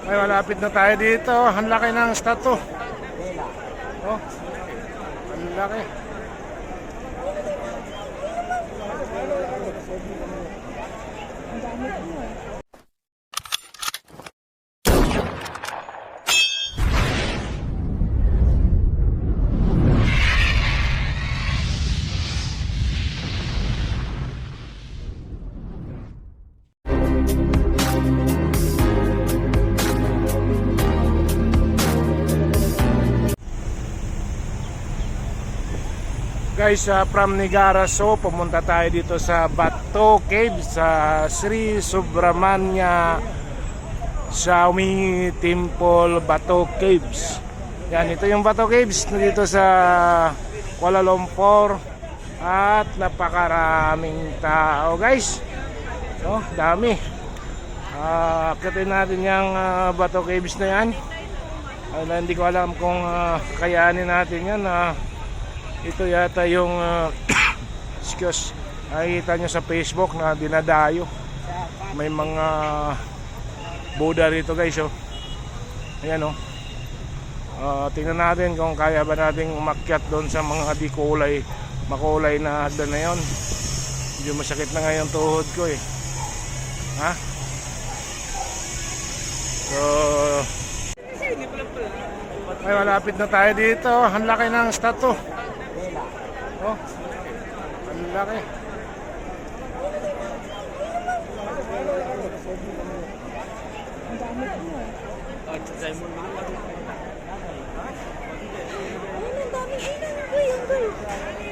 Ay, malapit na tayo dito. Ang laki ng statue. Oh, ang laki. Guys, from Negaraso, pumunta tayo dito sa Bato Cave sa Sri Subramanya Swami Temple, Bato Caves. Yan, ito yung Bato Caves dito sa Kuala Lumpur. At napakaraming tao, guys. So, dami. Akitin natin yung Bato Caves na yan. Hindi ko alam kung kayanin natin yan. Ito yata yung excuse, nakikita nyo sa Facebook na dinadayo. May mga Buddha rito, guys. Oh. Ayan, oh. Tingnan natin kung kaya ba nating umakyat doon sa mga makulay na hagdan na yon. Medyo masakit na ngayon tuhod ko eh. Ha? So, ay, malapit na tayo dito. Ang laki ng statue. Oh, ang laki.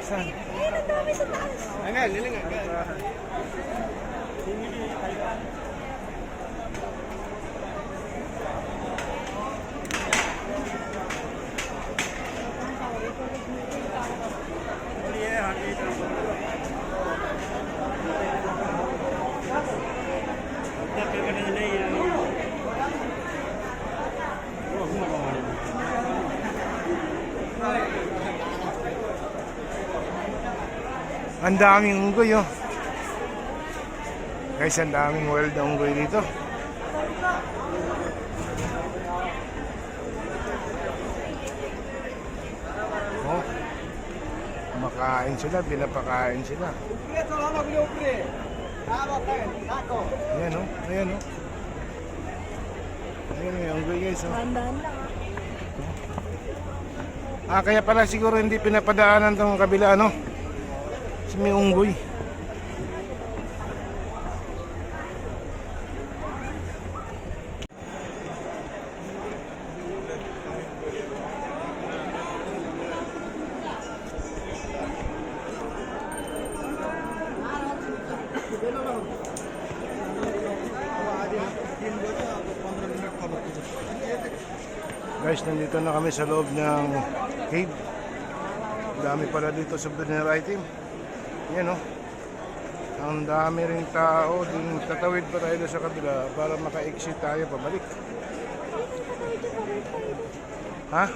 Saan? Ayun, ang dami sa taas. Ang daming unggoy, oh. Guys, ang daming wild na unggoy dito. Oh, kumakain sila, pinapakain sila. Ayan, oh. Ayan, oh. Ayan yung unggoy, guys, oh. Kaya pala siguro hindi pinapadaanan tong kabila, ano? Kasi may unggoy. Guys, nandito na kami sa loob ng cave. Dami pala dito souvenir item. Yan, oh. Ang dami rin tao. Tatawid pa tayo sa kabila para maka-exit tayo pabalik. Ha?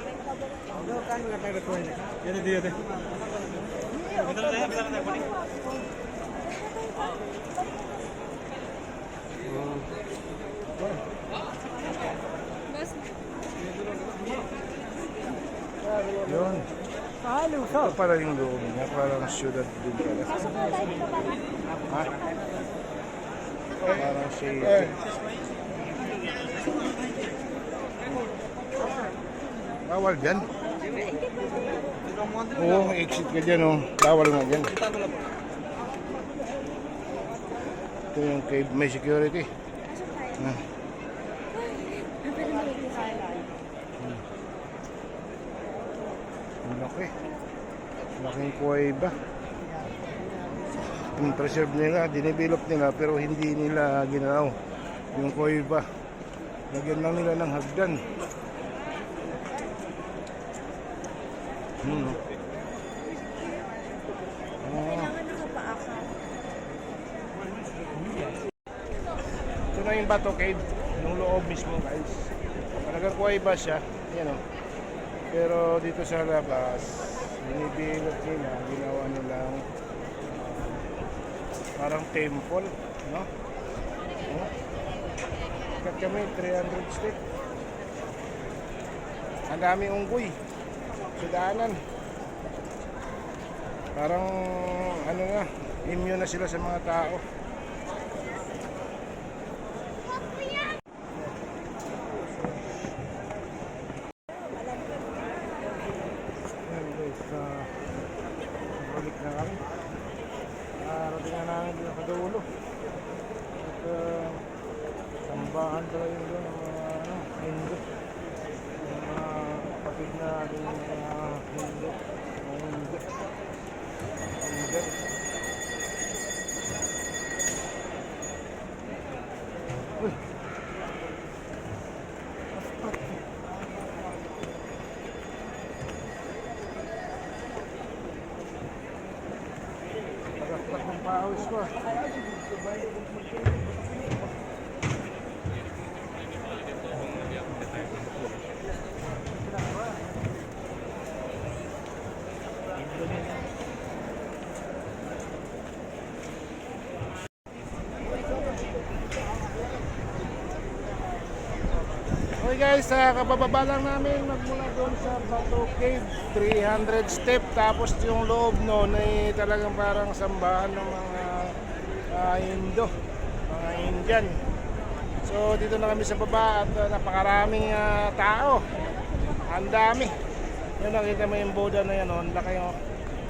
Yun. Ito pala yung loob niya, parang syudad din pala. Ha? Parang city. Bawal dyan. Oo, exit ka dyan, oh. Bawal nga dyan. Ito yung cave, may security. Laki. Laking kuweba. Yung preserve nila, dinevelop nila pero hindi nila ginalaw yung kuweba. Lagyan lang nila ng hagdan. Ito na yung Bato Cave, yung loob mismo, guys. Talagang kuweba siya. Yan, oh. Pero dito sa labas, binibilot nila, ginawa nilang parang temple, no? Kat kami, 300 step. Ang dami unggoy. Sa daanan. Parang ano na, immune na sila sa mga tao. Ayan guys, balik na kami. Rating na namin dito sa dulo. At sambahan pala yun doon ng mga Hindu. Yung mga kapatid natin ng mga Hindu. Uy! Pagkaktak ng pawis ko. Okay guys, kabababa lang namin magmula doon sa Bato Cave, 300 step, tapos yung loob noon ay talagang parang sambahan ng mga Indo, mga Indian. So dito na kami sa baba at napakaraming tao, ang dami. Yung nakita mo yung Buddha na yan, ang laki mo.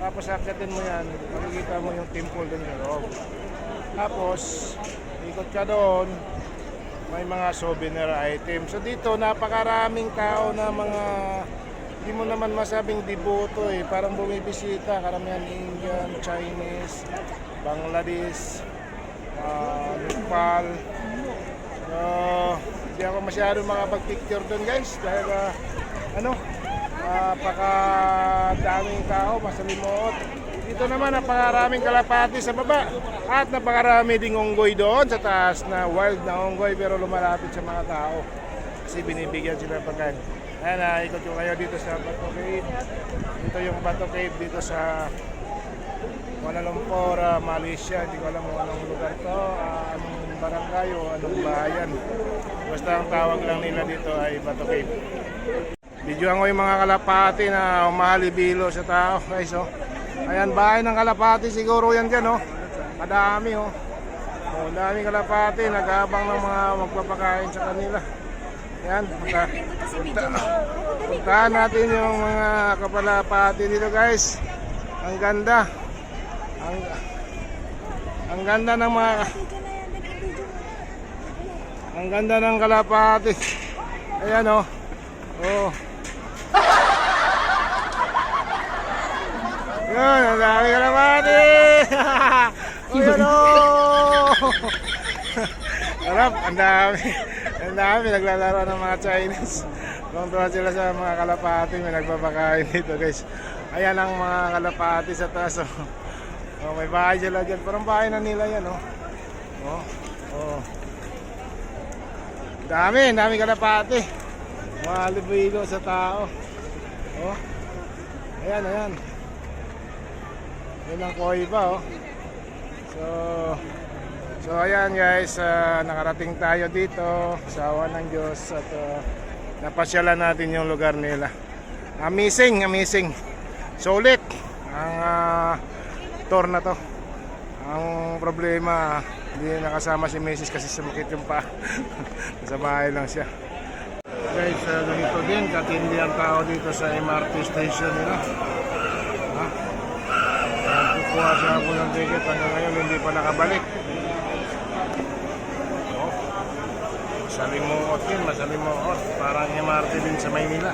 Tapos akitin mo yan, makikita mo yung temple din sa loob. Tapos ikot ka doon, may mga souvenir items. So dito napakaraming tao na mga hindi mo naman masabing deboto parang bumibisita, karamihan Indian, Chinese, Bangladesh, Nepal. So hindi ako masyado makapag-picture doon guys dahil napakadaming tao, masalimuot. Dito naman napakaraming kalapati sa baba at napakarami ding unggoy doon sa taas na wild na unggoy pero lumalapit sa mga tao kasi binibigyan sila pagkain. Ayan, ikot ko kayo dito sa Bato Cave. Ito yung Bato Cave dito sa Kuala Lumpur, Malaysia. Hindi ko alam kung anong lugar to, anong barangay o anong bayan. Basta ang tawag lang nila dito ay Bato Cave. Videoan ko yung mga kalapati na umahalibilo sa tao guys. Ayan, bahay ng kalapati siguro yan dyan, madami, daming kalapati, nag-aabang ng mga magpapakain sa kanila. Ayan, puntahan natin yung mga kapalapati dito guys. Ang ganda. Ang ganda ng mga ang ganda ng kalapati. Ayan, Yan, ang dami kalapati! Ayan Harap, ang dami. Ang dami, naglalaro ng mga Chinese. Tuwa sila sa mga kalapati, may nagpapakain dito guys. Ayan ang mga kalapati sa taas. May bahay sila dyan, parang bahay na nila yan. Dami kalapati. Mga libigo sa tao. Ayan. Yun ang koi pa So ayan guys, nakarating tayo dito sa awa ng Diyos at napasyalan natin yung lugar nila. Amazing. Sulit ang tour na to. Ang problema, hindi nakasama si Mrs. kasi sumakit yung pa. Sa bahay lang siya. Guys, ganito din, katindi ang tao dito sa MRT station nila. Kukuha siya ako ng ticket, hanggang ngayon hindi pa nakabalik. Masalimuot, parang MRT din sa Maynila.